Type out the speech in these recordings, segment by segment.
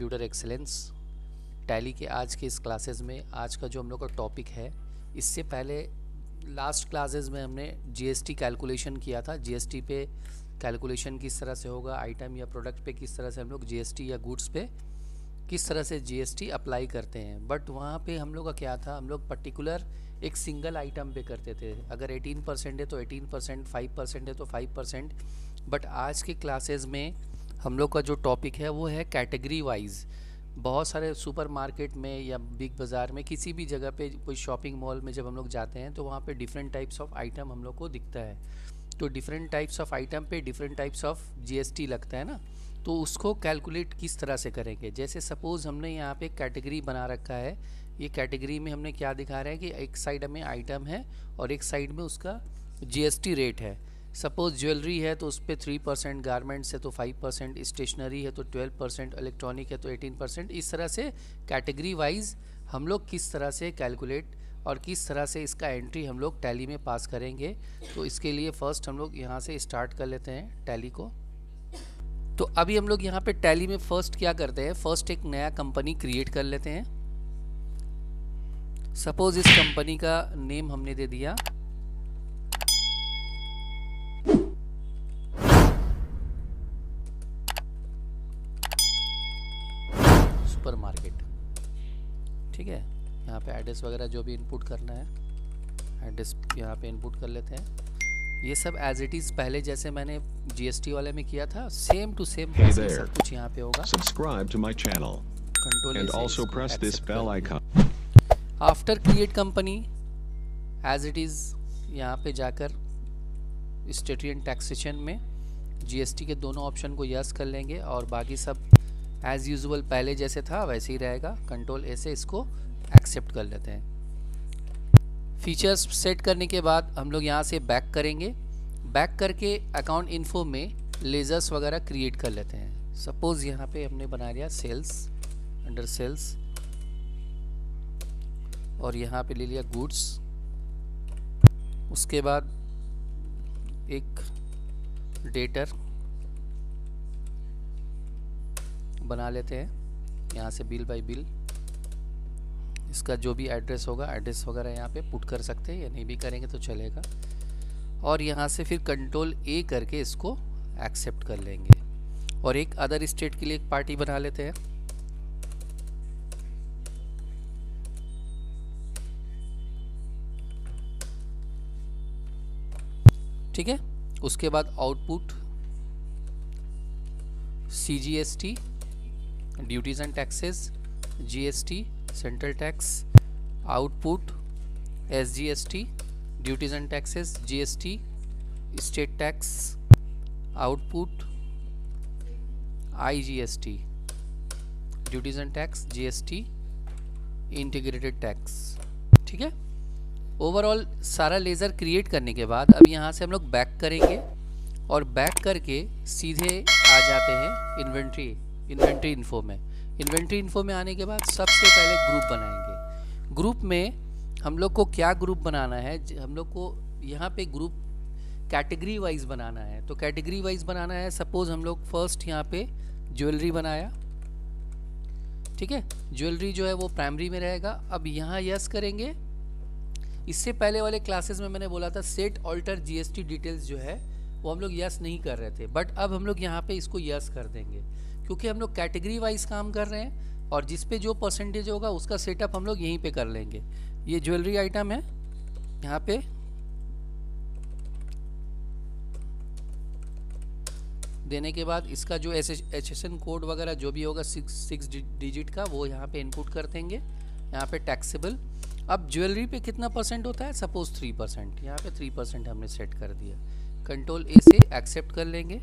Computer excellence tally के आज के इस क्लासेस में आज का जो हम लोग का टॉपिक है, इससे पहले लास्ट क्लासेस में हमने जीएसटी कैलकुलेशन किया था। जीएसटी पे कैलकुलेशन किस तरह से होगा, आइटम या प्रोडक्ट पे किस तरह से हम लोग जीएसटी या गुड्स पे किस तरह से जीएसटी अप्लाई करते हैं। बट वहाँ पे हम लोग का क्या था, हम लोग पर्टिकुलर एक सिंगल आइटम पे करते थे। अगर 18% है तो 18%, 5% है तो 5%। बट आज के क्लासेस में हम लोग का जो टॉपिक है वो है कैटेगरी वाइज। बहुत सारे सुपरमार्केट में या बिग बाज़ार में किसी भी जगह पे कोई शॉपिंग मॉल में जब हम लोग जाते हैं तो वहाँ पे डिफरेंट टाइप्स ऑफ आइटम हम लोग को दिखता है। तो डिफरेंट टाइप्स ऑफ आइटम पे डिफरेंट टाइप्स ऑफ जीएसटी लगता है ना, तो उसको कैलकुलेट किस तरह से करेंगे। जैसे सपोज़ हमने यहाँ पे कैटेगरी बना रखा है। ये कैटेगरी में हमने क्या दिखा रहा है कि एक साइड में आइटम है और एक साइड में उसका जीएसटी रेट है। सपोज़ ज्वेलरी है तो उस पर 3%, गारमेंट्स है तो 5%, स्टेशनरी है तो 12%, इलेक्ट्रॉनिक है तो 18%। इस तरह से कैटेगरी वाइज हम लोग किस तरह से कैलकुलेट और किस तरह से इसका एंट्री हम लोग टैली में पास करेंगे। तो इसके लिए फ़र्स्ट हम लोग यहाँ से स्टार्ट कर लेते हैं टैली को। तो अभी हम लोग यहाँ पे टैली में फ़र्स्ट क्या करते हैं, फ़र्स्ट एक नया कंपनी क्रिएट कर लेते हैं। सपोज़ इस कंपनी का नेम हमने दे दिया सुपरमार्केट। ठीक है, यहाँ पे एड्रेस वगैरह जो भी इनपुट करना है एड्रेस यहाँ पे इनपुट कर लेते हैं। ये सब एज इट इज़ पहले जैसे मैंने जीएसटी वाले में किया था, सेम टू सेम सब कुछ यहाँ पे होगा। Subscribe to my channel and also press this bell icon. After create company as it is यहाँ पे जाकर स्टेटरी एंड टैक्सेशन में जीएसटी के दोनों ऑप्शन को यस कर लेंगे और बाकी सब एज़ यूजुअल पहले जैसे था वैसे ही रहेगा। कंट्रोल ए से इसको एक्सेप्ट कर लेते हैं। फीचर्स सेट करने के बाद हम लोग यहाँ से बैक करेंगे। बैक करके अकाउंट इन्फो में लेजर्स वगैरह क्रिएट कर लेते हैं। सपोज़ यहाँ पे हमने बना लिया सेल्स, अंडर सेल्स, और यहाँ पे ले लिया गुड्स। उसके बाद एक डेटर बना लेते हैं। यहाँ से बिल बाय बिल, इसका जो भी एड्रेस होगा एड्रेस वगैरह यहाँ पे पुट कर सकते हैं या नहीं भी करेंगे तो चलेगा। और यहाँ से फिर कंट्रोल ए करके इसको एक्सेप्ट कर लेंगे और एक अदर स्टेट के लिए एक पार्टी बना लेते हैं। ठीक है, उसके बाद output CGST duties and taxes, GST central tax, output SGST duties and taxes, GST state tax, output IGST duties and tax, GST integrated tax. ठीक है, ओवरऑल सारा लेज़र क्रिएट करने के बाद अब यहाँ से हम लोग बैक करेंगे और बैक करके सीधे आ जाते हैं इन्वेंट्री इन्फो में। इन्वेंट्री इन्फो में आने के बाद सबसे पहले ग्रुप बनाएंगे। ग्रुप में हम लोग को क्या ग्रुप बनाना है, हम लोग को यहाँ पे ग्रुप कैटेगरी वाइज बनाना है। तो कैटेगरी वाइज बनाना है, सपोज हम लोग फर्स्ट यहाँ पे ज्वेलरी बनाया। ठीक है, ज्वेलरी जो है वो प्राइमरी में रहेगा। अब यहाँ यस करेंगे। इससे पहले वाले क्लासेस में मैंने बोला था सेट ऑल्टर जीएसटी डिटेल्स जो है वो हम लोग यस नहीं कर रहे थे, बट अब हम लोग यहाँ पे इसको यस कर देंगे क्योंकि हम लोग कैटेगरी वाइज काम कर रहे हैं और जिस पे जो परसेंटेज होगा उसका सेटअप हम लोग यहीं पे कर लेंगे। ये ज्वेलरी आइटम है, यहाँ पे देने के बाद इसका जो HSN कोड वगैरह जो भी होगा 6 डिजिट का वो यहाँ पे इनपुट कर देंगे। यहाँ पे टैक्सेबल, अब ज्वेलरी पे कितना परसेंट होता है, सपोज 3%, यहाँ पे 3% हमने सेट कर दिया। कंट्रोल ए से एक्सेप्ट कर लेंगे।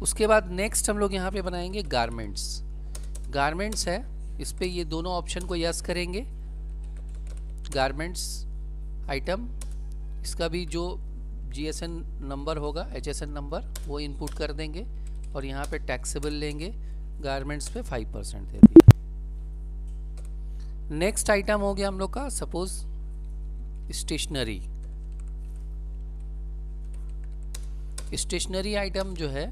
उसके बाद नेक्स्ट हम लोग यहाँ पे बनाएंगे गारमेंट्स। गारमेंट्स है, इस पे ये दोनों ऑप्शन को यस करेंगे। गारमेंट्स आइटम, इसका भी जो जीएसएन नंबर होगा HSN नंबर वो इनपुट कर देंगे और यहाँ पे टैक्सेबल लेंगे। गारमेंट्स पे 5% दे दिया। नेक्स्ट आइटम हो गया हम लोग का सपोज स्टेशनरी। स्टेशनरी आइटम जो है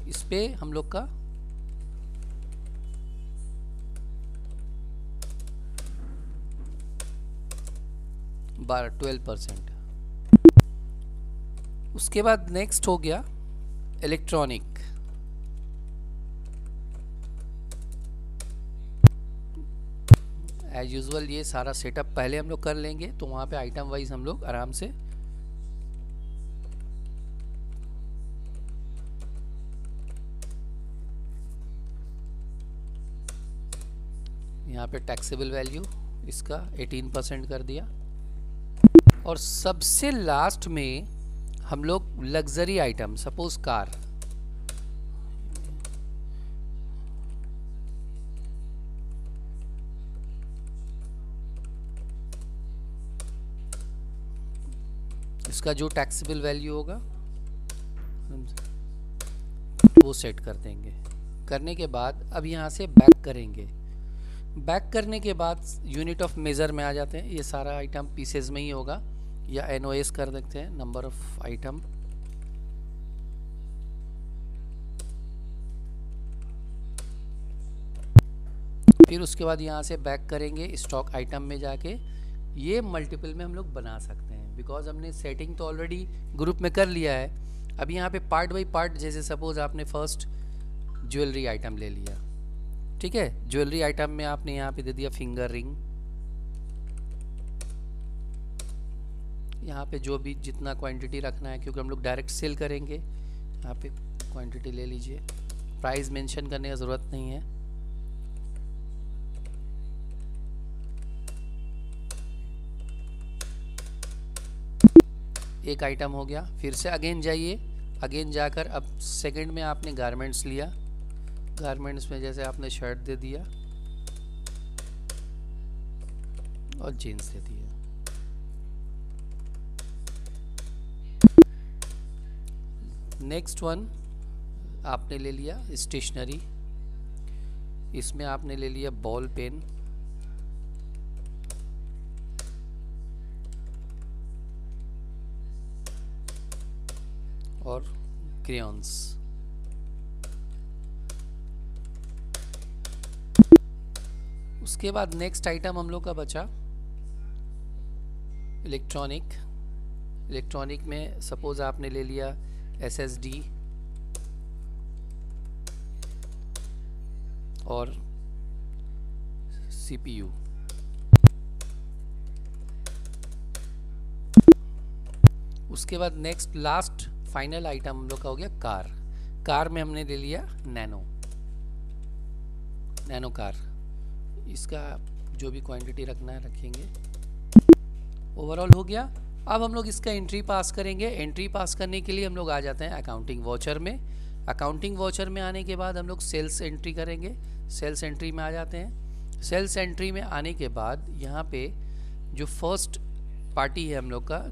इस पे हम लोग का 12%। उसके बाद नेक्स्ट हो गया इलेक्ट्रॉनिक। एज यूजुअल ये सारा सेटअप पहले हम लोग कर लेंगे, तो वहाँ पे आइटम वाइज हम लोग आराम से यहाँ पे टैक्सेबल वैल्यू इसका 18% कर दिया। और सबसे लास्ट में हम लोग लग्जरी आइटम, सपोज कार, इसका जो टैक्सेबल वैल्यू होगा वो सेट कर देंगे। करने के बाद अब यहाँ से बैक करेंगे। बैक करने के बाद यूनिट ऑफ मेज़र में आ जाते हैं। ये सारा आइटम पीसेज में ही होगा, या NOS कर देते हैं, नंबर ऑफ आइटम। फिर उसके बाद यहाँ से बैक करेंगे स्टॉक आइटम में जाके। ये मल्टीपल में हम लोग बना सकते हैं, बिकॉज हमने सेटिंग तो ऑलरेडी ग्रुप में कर लिया है। अब यहाँ पे पार्ट बाई पार्ट, जैसे सपोज आपने फर्स्ट ज्वेलरी आइटम ले लिया, ठीक है। ज्वेलरी आइटम में आपने यहाँ पे दे दिया फिंगर रिंग। यहाँ पे जो भी जितना क्वांटिटी रखना है, क्योंकि हम लोग डायरेक्ट सेल करेंगे, यहाँ पे क्वांटिटी ले लीजिए। प्राइस मेंशन करने की ज़रूरत नहीं है। एक आइटम हो गया। फिर से अगेन जाइए, अगेन जाकर अब सेकंड में आपने गारमेंट्स लिया। गारमेंट्स में जैसे आपने शर्ट दे दिया और जीन्स दे दिया। नेक्स्ट वन आपने ले लिया स्टेशनरी। इसमें आपने ले लिया बॉल पेन, और क्रेयॉन्स। उसके बाद नेक्स्ट आइटम हम लोग का बचा इलेक्ट्रॉनिक। इलेक्ट्रॉनिक में सपोज आपने ले लिया SSD और CPU। उसके बाद नेक्स्ट लास्ट फाइनल आइटम हम लोग का हो गया कार। कार में हमने ले लिया नैनो कार। इसका जो भी क्वांटिटी रखना है रखेंगे। ओवरऑल हो गया। अब हम लोग इसका एंट्री पास करेंगे। एंट्री पास करने के लिए हम लोग आ जाते हैं अकाउंटिंग वॉचर में। अकाउंटिंग वॉचर में आने के बाद हम लोग सेल्स एंट्री करेंगे। सेल्स एंट्री में आ जाते हैं। सेल्स एंट्री में आने के बाद यहाँ पे जो फर्स्ट पार्टी है हम लोग का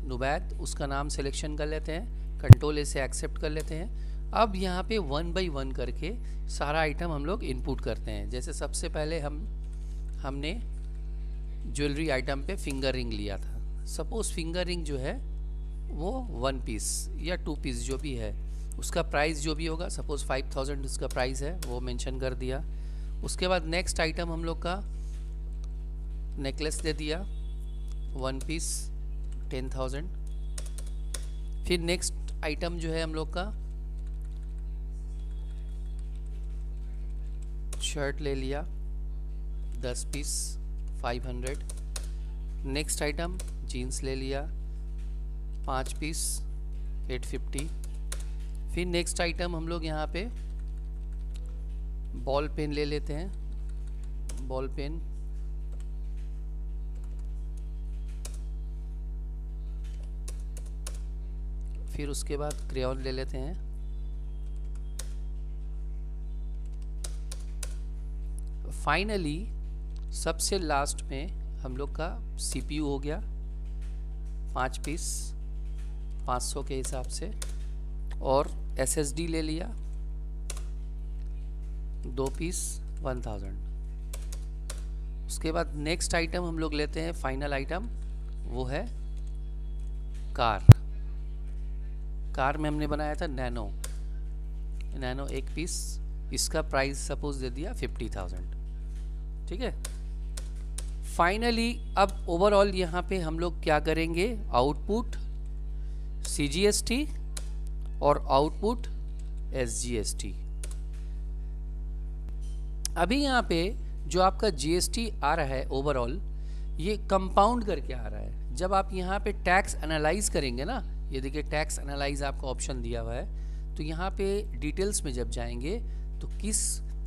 नुबैद, उसका नाम सिलेक्शन कर लेते हैं। कंट्रोल ए से एक्सेप्ट कर लेते हैं। अब यहाँ पे 1 बाई 1 करके सारा आइटम हम लोग इनपुट करते हैं। जैसे सबसे पहले हमने ज्वेलरी आइटम पे फिंगर रिंग लिया था। सपोज फिंगर रिंग जो है वो 1 पीस या 2 पीस जो भी है, उसका प्राइस जो भी होगा, सपोज 5000 उसका प्राइस है, वो मेंशन कर दिया। उसके बाद नेक्स्ट आइटम हम लोग का नेकलेस दे दिया 1 पीस 10,000। फिर नेक्स्ट आइटम जो है हम लोग का शर्ट ले लिया 10 पीस 500। नेक्स्ट आइटम जीन्स ले लिया 5 पीस 850। फिर नेक्स्ट आइटम हम लोग यहाँ पे बॉल पेन ले लेते हैं। बॉल पेन फिर उसके बाद क्रेयॉन ले लेते हैं। फाइनली सबसे लास्ट में हम लोग का CPU हो गया 5 पीस 500 के हिसाब से, और SSD ले लिया 2 पीस 1000। उसके बाद नेक्स्ट आइटम हम लोग लेते हैं, फाइनल आइटम, वो है कार। कार में हमने बनाया था नैनो 1 पीस। इसका प्राइस सपोज दे दिया 50,000, ठीक है। फाइनली अब ओवरऑल यहाँ पे हम लोग क्या करेंगे, आउटपुट CGST और आउटपुट SGST। अभी यहाँ पे जो आपका GST आ रहा है ओवरऑल, ये कंपाउंड करके आ रहा है। जब आप यहाँ पे टैक्स एनालाइज करेंगे ना, ये देखिए टैक्स एनालाइज आपका ऑप्शन दिया हुआ है, तो यहाँ पे डिटेल्स में जब जाएंगे तो किस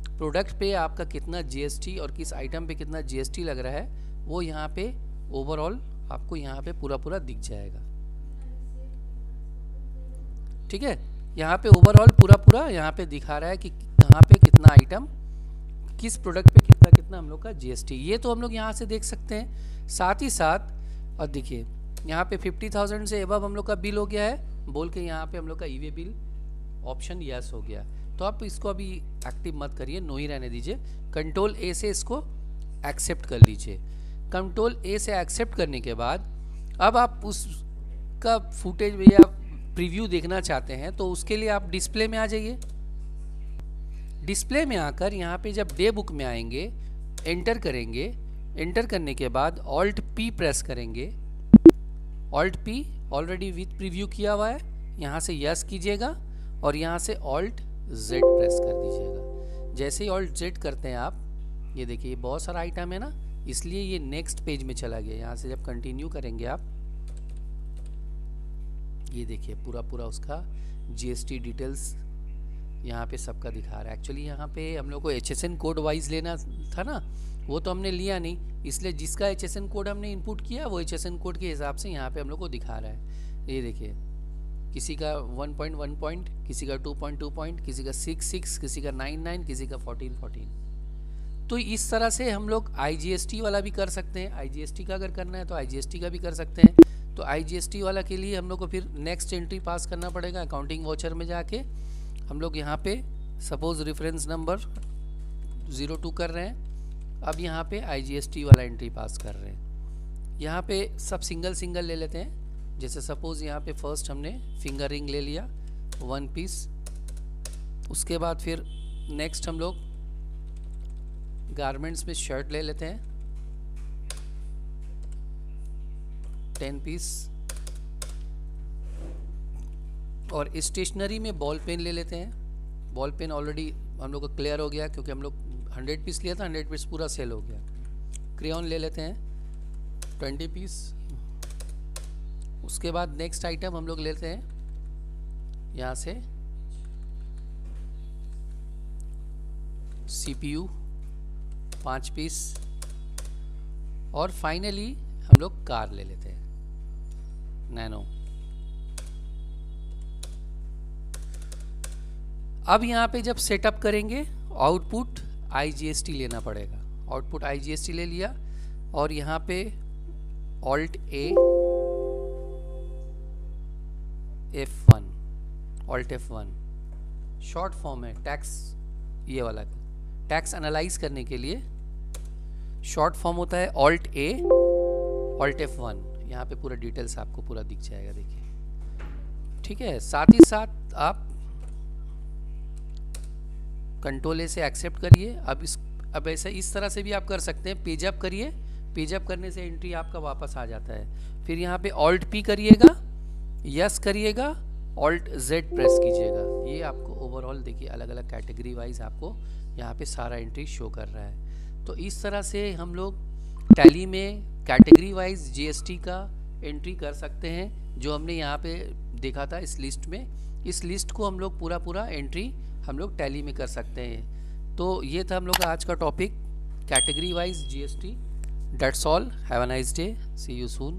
प्रोडक्ट पे आपका कितना GST और किस आइटम पे कितना GST लग रहा है वो यहाँ पे ओवरऑल आपको यहाँ पे पूरा दिख जाएगा। ठीक है, यहाँ पे ओवरऑल पूरा यहाँ पे दिखा रहा है कि कहाँ पे कितना आइटम, किस प्रोडक्ट पे कितना कितना हम लोग का GST, ये तो हम लोग यहाँ से देख सकते हैं। साथ ही साथ और देखिए यहाँ पे 50,000 से एबव हम लोग का बिल हो गया है बोल के यहाँ पे हम लोग का ई वे बिल ऑप्शन यस हो गया। तो आप इसको अभी एक्टिव मत करिए, नो ही रहने दीजिए। कंट्रोल ए से इसको एक्सेप्ट कर लीजिए। कंट्रोल ए से एक्सेप्ट करने के बाद अब आप उसका फुटेज या प्रीव्यू देखना चाहते हैं तो उसके लिए आप डिस्प्ले में आ जाइए। डिस्प्ले में आकर यहाँ पे जब डे बुक में आएंगे, एंटर करेंगे। एंटर करने के बाद ऑल्ट पी प्रेस करेंगे। Alt P already with preview किया हुआ है, यहाँ से यस कीजिएगा और यहाँ से ऑल्ट जेड प्रेस कर दीजिएगा। जैसे ही ऑल्ट जेड करते हैं आप, ये देखिए ये बहुत सारा आइटम है ना, इसलिए ये नेक्स्ट पेज में चला गया। यहाँ से जब कंटिन्यू करेंगे आप, ये देखिए पूरा उसका GST डिटेल्स यहाँ पे सबका दिखा रहा है। एक्चुअली यहाँ पे हम लोग को HSN कोड वाइज लेना था ना, वो तो हमने लिया नहीं, इसलिए जिसका HSN कोड हमने इनपुट किया वो HSN कोड के हिसाब से यहाँ पे हम लोग को दिखा रहा है। ये देखिए किसी का 1.1 पॉइंट, किसी का 2.2 पॉइंट, किसी का 6.6, किसी का 9.9, किसी का 14.14। तो इस तरह से हम लोग IGST वाला भी कर सकते हैं। IGST का अगर करना है तो IGST का भी कर सकते हैं। तो IGST वाला के लिए हम लोग को फिर नेक्स्ट एंट्री पास करना पड़ेगा। अकाउंटिंग वाउचर में जाके हम लोग यहाँ पे सपोज रेफरेंस नंबर 02 कर रहे हैं, अब यहाँ पे IGST वाला एंट्री पास कर रहे हैं। यहाँ पे सब सिंगल ले लेते हैं। जैसे सपोज यहाँ पे फर्स्ट हमने फिंगर रिंग ले लिया 1 पीस, उसके बाद फिर नेक्स्ट हम लोग गारमेंट्स में शर्ट ले लेते हैं 10 पीस, और स्टेशनरी में बॉल पेन ले लेते हैं। बॉल पेन ऑलरेडी हम लोग को क्लियर हो गया क्योंकि हम लोग 100 पीस लिया था, 100 पीस पूरा सेल हो गया। क्रेयॉन ले लेते हैं 20 पीस। उसके बाद नेक्स्ट आइटम हम लोग लेते हैं यहाँ से CPU 5 पीस, और फाइनली हम लोग कार ले लेते हैं नैनो। अब यहाँ पे जब सेटअप करेंगे आउटपुट IGST लेना पड़ेगा। आउटपुट IGST ले लिया और यहाँ पे alt A F1, alt F1 short form है टैक्स, ये वाला टैक्स एनालाइज करने के लिए शॉर्ट फॉर्म होता है ऑल्ट A ऑल्ट F1। यहाँ पे पूरा डिटेल्स आपको पूरा दिख जाएगा, देखिए। ठीक है, साथ ही साथ आप कंट्रोल ए से एक्सेप्ट करिए। अब ऐसा इस तरह से भी आप कर सकते हैं, पेज अप करिए। पेज अप करने से एंट्री आपका वापस आ जाता है। फिर यहाँ पे ऑल्ट पी करिएगा, यस करिएगा, ऑल्ट जेड प्रेस कीजिएगा। ये आपको ओवरऑल देखिए अलग अलग कैटेगरी वाइज आपको यहाँ पे सारा एंट्री शो कर रहा है। तो इस तरह से हम लोग टैली में कैटेगरी वाइज GST का एंट्री कर सकते हैं, जो हमने यहाँ पे देखा था इस लिस्ट में। इस लिस्ट को हम लोग पूरा एंट्री हम लोग टैली में कर सकते हैं। तो ये था हम लोग का आज का topic, category wise GST। That's all, have a nice day, see you soon.